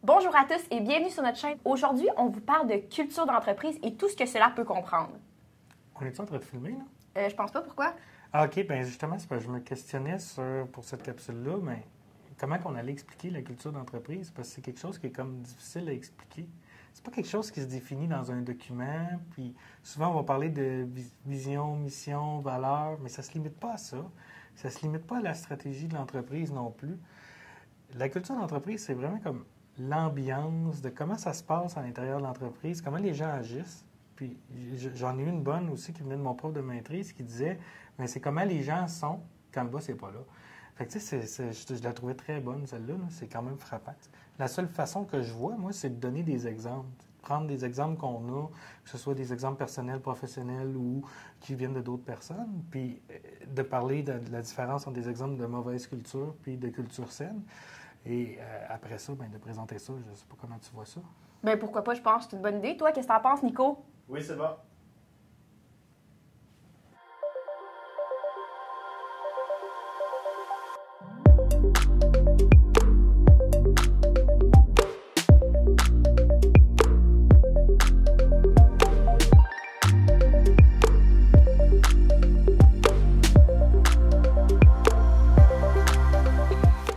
Bonjour à tous et bienvenue sur notre chaîne. Aujourd'hui, on vous parle de culture d'entreprise et tout ce que cela peut comprendre. On est-tu en train de filmer, là? Je pense pas, pourquoi? Ah, OK. Bien, justement, c'est parce que je me questionnais pour cette capsule-là, mais comment on allait expliquer la culture d'entreprise? Parce que c'est quelque chose qui est comme difficile à expliquer. C'est pas quelque chose qui se définit dans un document, puis souvent, on va parler de vision, mission, valeur, mais ça se limite pas à ça. Ça se limite pas à la stratégie de l'entreprise non plus. La culture d'entreprise, c'est vraiment comme l'ambiance de comment ça se passe à l'intérieur de l'entreprise, comment les gens agissent. Puis j'en ai eu une bonne aussi qui venait de mon prof de maîtrise qui disait mais c'est comment les gens sont quand le boss n'est pas là. Fait que tu sais, je la trouvais très bonne celle-là, là. C'est quand même frappant. La seule façon que je vois, moi, c'est de donner des exemples. Prendre des exemples qu'on a, que ce soit des exemples personnels, professionnels ou qui viennent de d'autres personnes, puis de parler de la différence entre des exemples de mauvaise culture puis de culture saine. Et après ça, bien, de présenter ça, je ne sais pas comment tu vois ça. Ben pourquoi pas, je pense que c'est une bonne idée. Toi, qu'est-ce que t'en penses, Nico? Oui, c'est bon.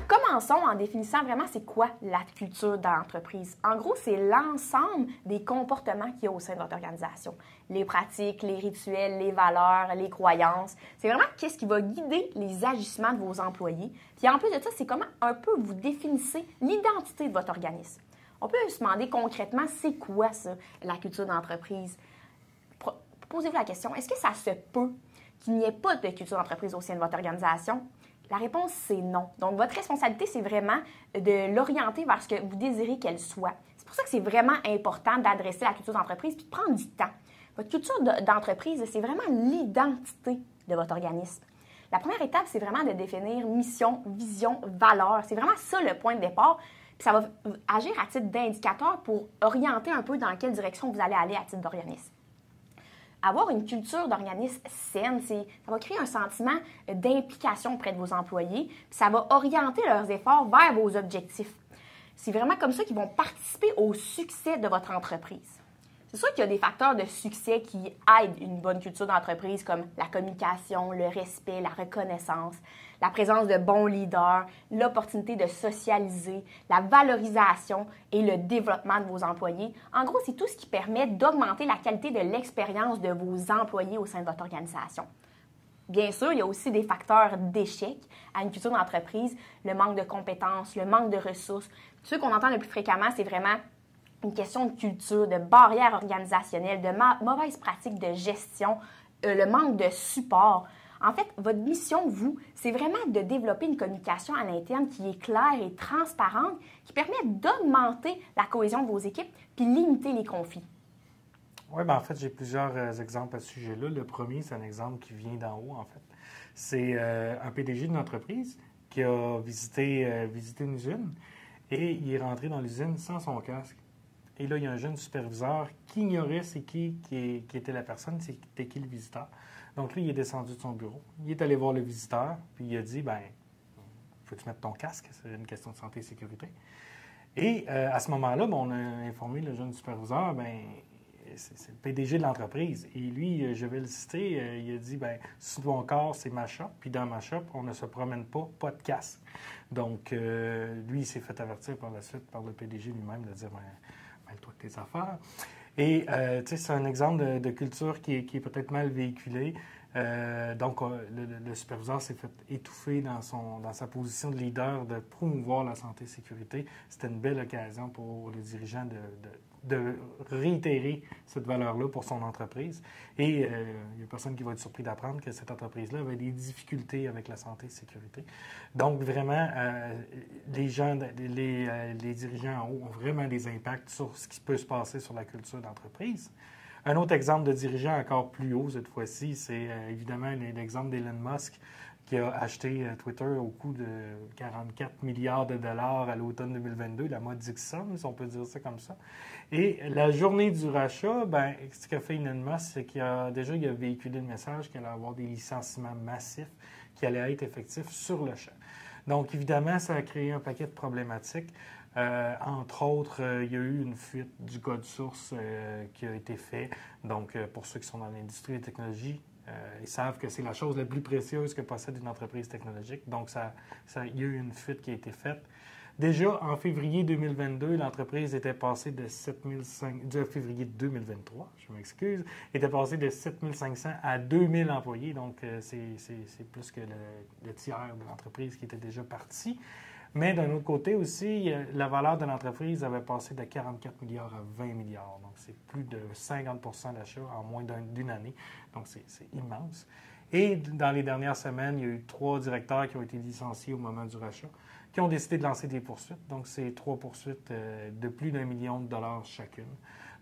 Commençons en définissant vraiment c'est quoi la culture d'entreprise. En gros, c'est l'ensemble des comportements qu'il y a au sein de votre organisation. Les pratiques, les rituels, les valeurs, les croyances. C'est vraiment qu'est-ce qui va guider les agissements de vos employés. Puis en plus de ça, c'est comment un peu vous définissez l'identité de votre organisme. On peut se demander concrètement, c'est quoi ça, la culture d'entreprise? Posez-vous la question, est-ce que ça se peut qu'il n'y ait pas de culture d'entreprise au sein de votre organisation? La réponse, c'est non. Donc, votre responsabilité, c'est vraiment de l'orienter vers ce que vous désirez qu'elle soit. C'est pour ça que c'est vraiment important d'adresser la culture d'entreprise puis de prendre du temps. Votre culture d'entreprise, c'est vraiment l'identité de votre organisme. La première étape, c'est vraiment de définir mission, vision, valeur. C'est vraiment ça le point de départ. Puis ça va agir à titre d'indicateur pour orienter un peu dans quelle direction vous allez aller à titre d'organisme. Avoir une culture d'organisme saine, ça va créer un sentiment d'implication auprès de vos employés, puis ça va orienter leurs efforts vers vos objectifs. C'est vraiment comme ça qu'ils vont participer au succès de votre entreprise. C'est sûr qu'il y a des facteurs de succès qui aident une bonne culture d'entreprise comme la communication, le respect, la reconnaissance, la présence de bons leaders, l'opportunité de socialiser, la valorisation et le développement de vos employés. En gros, c'est tout ce qui permet d'augmenter la qualité de l'expérience de vos employés au sein de votre organisation. Bien sûr, il y a aussi des facteurs d'échec à une culture d'entreprise, le manque de compétences, le manque de ressources. Ceux qu'on entend le plus fréquemment, c'est vraiment une question de culture, de barrières organisationnelles, de mauvaises pratiques de gestion, le manque de support. En fait, votre mission, vous, c'est vraiment de développer une communication à l'interne qui est claire et transparente, qui permet d'augmenter la cohésion de vos équipes puis limiter les conflits. Oui, bien en fait, j'ai plusieurs exemples à ce sujet-là. Le premier, c'est un exemple qui vient d'en haut, en fait. C'est un PDG d'une entreprise qui a visité une usine et il est rentré dans l'usine sans son casque. Et là, il y a un jeune superviseur qui ignorait c'est qui était la personne, c'était qui le visiteur. Donc, lui, il est descendu de son bureau. Il est allé voir le visiteur, puis il a dit, bien, faut-tu mettre ton casque? C'est une question de santé et sécurité. Et à ce moment-là, ben, on a informé le jeune superviseur, bien, c'est le PDG de l'entreprise. Et lui, je vais le citer, il a dit, bien, sous mon corps, c'est ma shop, puis dans ma shop, on ne se promène pas de casque. Donc, lui, il s'est fait avertir par la suite par le PDG lui-même de dire, bien, mêle-toi de tes affaires. Et, tu sais, c'est un exemple de culture qui est peut-être mal véhiculée. Donc, le superviseur s'est fait étouffer dans sa position de leader de promouvoir la santé et la sécurité. C'était une belle occasion pour le dirigeant de réitérer cette valeur-là pour son entreprise. Et il n'y a personne qui va être surpris d'apprendre que cette entreprise-là avait des difficultés avec la santé et la sécurité. Donc, vraiment, les dirigeants en haut ont vraiment des impacts sur ce qui peut se passer sur la culture d'entreprise. Un autre exemple de dirigeant encore plus haut cette fois-ci, c'est évidemment l'exemple d'Elon Musk qui a acheté Twitter au coût de 44 milliards de dollars à l'automne 2022, la modique somme, si on peut dire ça comme ça. Et la journée du rachat, ben, ce qu'a fait Elon Musk, c'est qu'il a véhiculé le message qu'il allait avoir des licenciements massifs qui allaient être effectifs sur le champ. Donc, évidemment, ça a créé un paquet de problématiques. Entre autres, il y a eu une fuite du code source qui a été fait. Donc, pour ceux qui sont dans l'industrie des technologies, ils savent que c'est la chose la plus précieuse que possède une entreprise technologique. Donc, il y a eu une fuite qui a été faite. Déjà, en février 2022, l'entreprise était passée de 7500, de février 2023, je m'excuse, était passée de 7500 à 2000 employés. Donc, c'est plus que le tiers de l'entreprise qui était déjà parti. Mais d'un autre côté aussi, la valeur de l'entreprise avait passé de 44 milliards à 20 milliards. Donc, c'est plus de 50 d'achat en moins d'une année. Donc, c'est immense. Et dans les dernières semaines, il y a eu 3 directeurs qui ont été licenciés au moment du rachat, qui ont décidé de lancer des poursuites. Donc, c'est 3 poursuites de plus d'1 million de dollars chacune.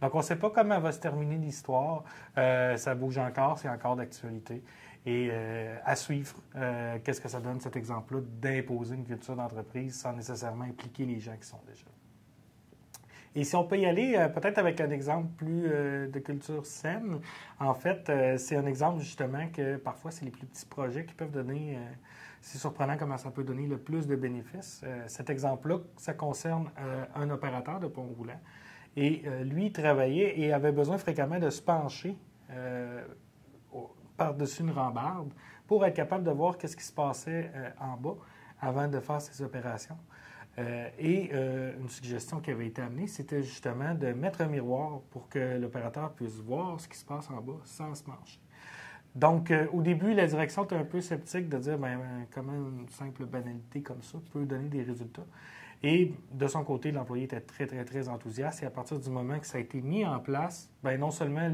Donc, on ne sait pas comment va se terminer l'histoire. Ça bouge encore, c'est encore d'actualité. Et à suivre, qu'est-ce que ça donne, cet exemple-là, d'imposer une culture d'entreprise sans nécessairement impliquer les gens qui sont déjà. Et si on peut y aller, peut-être avec un exemple plus de culture saine, en fait, c'est un exemple justement que parfois, c'est les plus petits projets qui peuvent donner, c'est surprenant comment ça peut donner le plus de bénéfices. Cet exemple-là, ça concerne un opérateur de pont roulant. Et lui, il travaillait et avait besoin fréquemment de se pencher par-dessus une rambarde pour être capable de voir qu'est-ce qui se passait en bas avant de faire ses opérations. Une suggestion qui avait été amenée, c'était justement de mettre un miroir pour que l'opérateur puisse voir ce qui se passe en bas sans se pencher. Donc, au début, la direction était un peu sceptique de dire comment une simple banalité comme ça peut donner des résultats. Et de son côté, l'employé était très, très, très enthousiaste. Et à partir du moment que ça a été mis en place, non seulement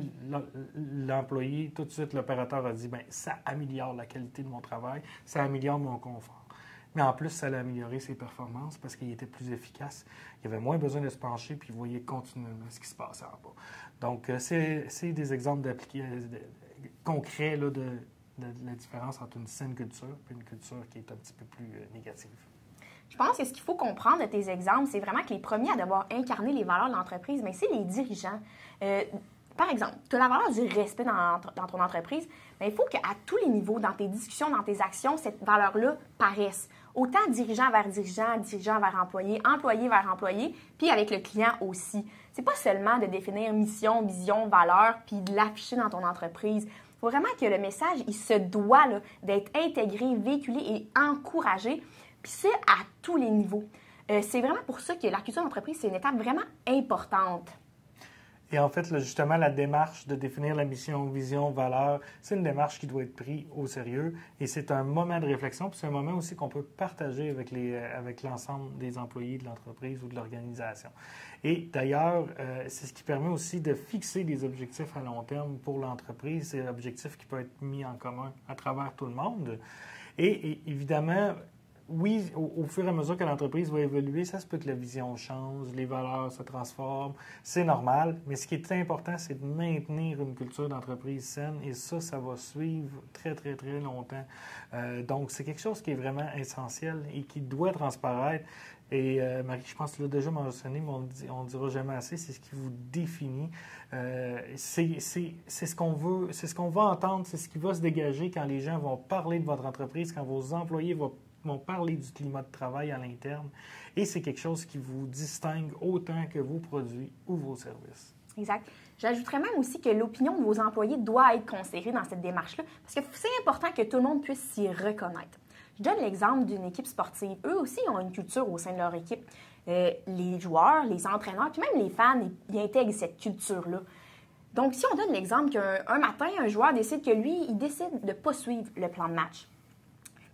l'employé, tout de suite, l'opérateur a dit ça améliore la qualité de mon travail, ça améliore mon confort. Mais en plus, ça allait améliorer ses performances parce qu'il était plus efficace. Il avait moins besoin de se pencher puis il voyait continuellement ce qui se passait en bas. Donc, c'est des exemples concrets là, de la différence entre une saine culture et une culture qui est un petit peu plus négative. Je pense que ce qu'il faut comprendre de tes exemples, c'est vraiment que les premiers à devoir incarner les valeurs de l'entreprise, mais c'est les dirigeants. Par exemple, tu as la valeur du respect dans ton entreprise, mais il faut qu'à tous les niveaux, dans tes discussions, dans tes actions, cette valeur-là paraisse. Autant dirigeant vers employé, employé vers employé, puis avec le client aussi. C'est pas seulement de définir mission, vision, valeur, puis de l'afficher dans ton entreprise. Il faut vraiment que le message, il se doit d'être intégré, véhiculé et encouragé, puis c'est à tous les niveaux. C'est vraiment pour ça que la culture d'entreprise, c'est une étape vraiment importante. Et en fait, justement, la démarche de définir la mission, vision, valeur, c'est une démarche qui doit être prise au sérieux. Et c'est un moment de réflexion, puis c'est un moment aussi qu'on peut partager avec l'ensemble des employés de l'entreprise ou de l'organisation. Et d'ailleurs, c'est ce qui permet aussi de fixer des objectifs à long terme pour l'entreprise. C'est un objectif qui peut être mis en commun à travers tout le monde. Et évidemment, oui, au fur et à mesure que l'entreprise va évoluer, ça se peut que la vision change, les valeurs se transforment, c'est normal. Mais ce qui est important, c'est de maintenir une culture d'entreprise saine et ça va suivre très, très, très longtemps. Donc, c'est quelque chose qui est vraiment essentiel et qui doit transparaître. Et Marie, je pense que tu l'as déjà mentionné, mais on ne dira jamais assez, c'est ce qui vous définit. C'est ce qu'on veut, c'est ce qu'on va entendre, c'est ce qui va se dégager quand les gens vont parler de votre entreprise, quand vos employés vont parler du climat de travail à l'interne. Et c'est quelque chose qui vous distingue autant que vos produits ou vos services. Exact. J'ajouterais même aussi que l'opinion de vos employés doit être considérée dans cette démarche-là, parce que c'est important que tout le monde puisse s'y reconnaître. Je donne l'exemple d'une équipe sportive. Eux aussi ont une culture au sein de leur équipe. Les joueurs, les entraîneurs, puis même les fans, ils intègrent cette culture-là. Donc, si on donne l'exemple qu'un matin, un joueur décide que lui, il décide de ne pas suivre le plan de match.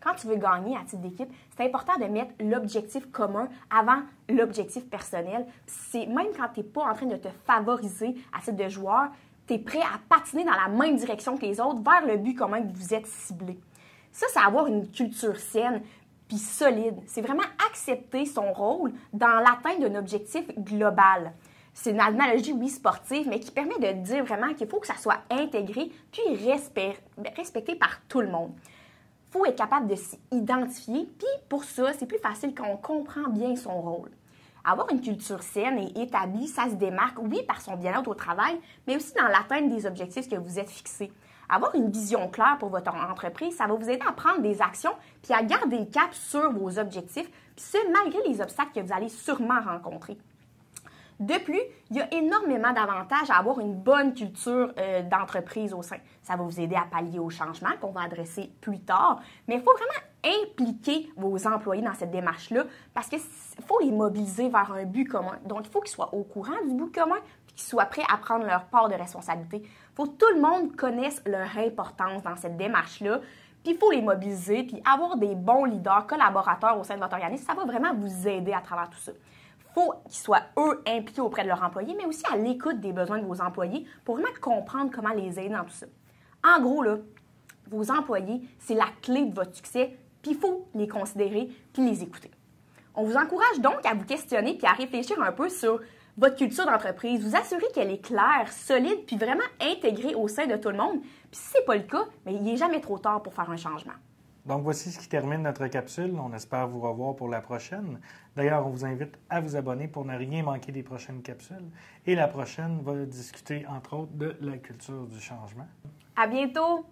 Quand tu veux gagner à titre d'équipe, c'est important de mettre l'objectif commun avant l'objectif personnel. C'est même quand tu n'es pas en train de te favoriser à titre de joueur, tu es prêt à patiner dans la même direction que les autres vers le but commun que vous êtes ciblé. Ça, c'est avoir une culture saine puis solide. C'est vraiment accepter son rôle dans l'atteinte d'un objectif global. C'est une analogie, oui, sportive, mais qui permet de dire vraiment qu'il faut que ça soit intégré puis respecté par tout le monde. Il faut être capable de s'y identifier, puis pour ça, c'est plus facile quand on comprend bien son rôle. Avoir une culture saine et établie, ça se démarque, oui, par son bien-être au travail, mais aussi dans l'atteinte des objectifs que vous êtes fixés. Avoir une vision claire pour votre entreprise, ça va vous aider à prendre des actions, puis à garder le cap sur vos objectifs, puis puis ce, malgré les obstacles que vous allez sûrement rencontrer. De plus, il y a énormément d'avantages à avoir une bonne culture d'entreprise au sein. Ça va vous aider à pallier aux changements qu'on va adresser plus tard, mais il faut vraiment impliquer vos employés dans cette démarche-là parce qu'il faut les mobiliser vers un but commun. Donc, il faut qu'ils soient au courant du but commun et qu'ils soient prêts à prendre leur part de responsabilité. Il faut que tout le monde connaisse leur importance dans cette démarche-là. Puis il faut les mobiliser, puis avoir des bons leaders, collaborateurs au sein de votre organisme, ça va vraiment vous aider à travers tout ça. Il faut qu'ils soient, eux, impliqués auprès de leurs employés, mais aussi à l'écoute des besoins de vos employés pour vraiment comprendre comment les aider dans tout ça. En gros, là, vos employés, c'est la clé de votre succès, puis il faut les considérer puis les écouter. On vous encourage donc à vous questionner puis à réfléchir un peu sur votre culture d'entreprise, vous assurer qu'elle est claire, solide, puis vraiment intégrée au sein de tout le monde. Puis si ce n'est pas le cas, mais il n'est jamais trop tard pour faire un changement. Donc, voici ce qui termine notre capsule. On espère vous revoir pour la prochaine. D'ailleurs, on vous invite à vous abonner pour ne rien manquer des prochaines capsules. Et la prochaine va discuter, entre autres, de la culture du changement. À bientôt!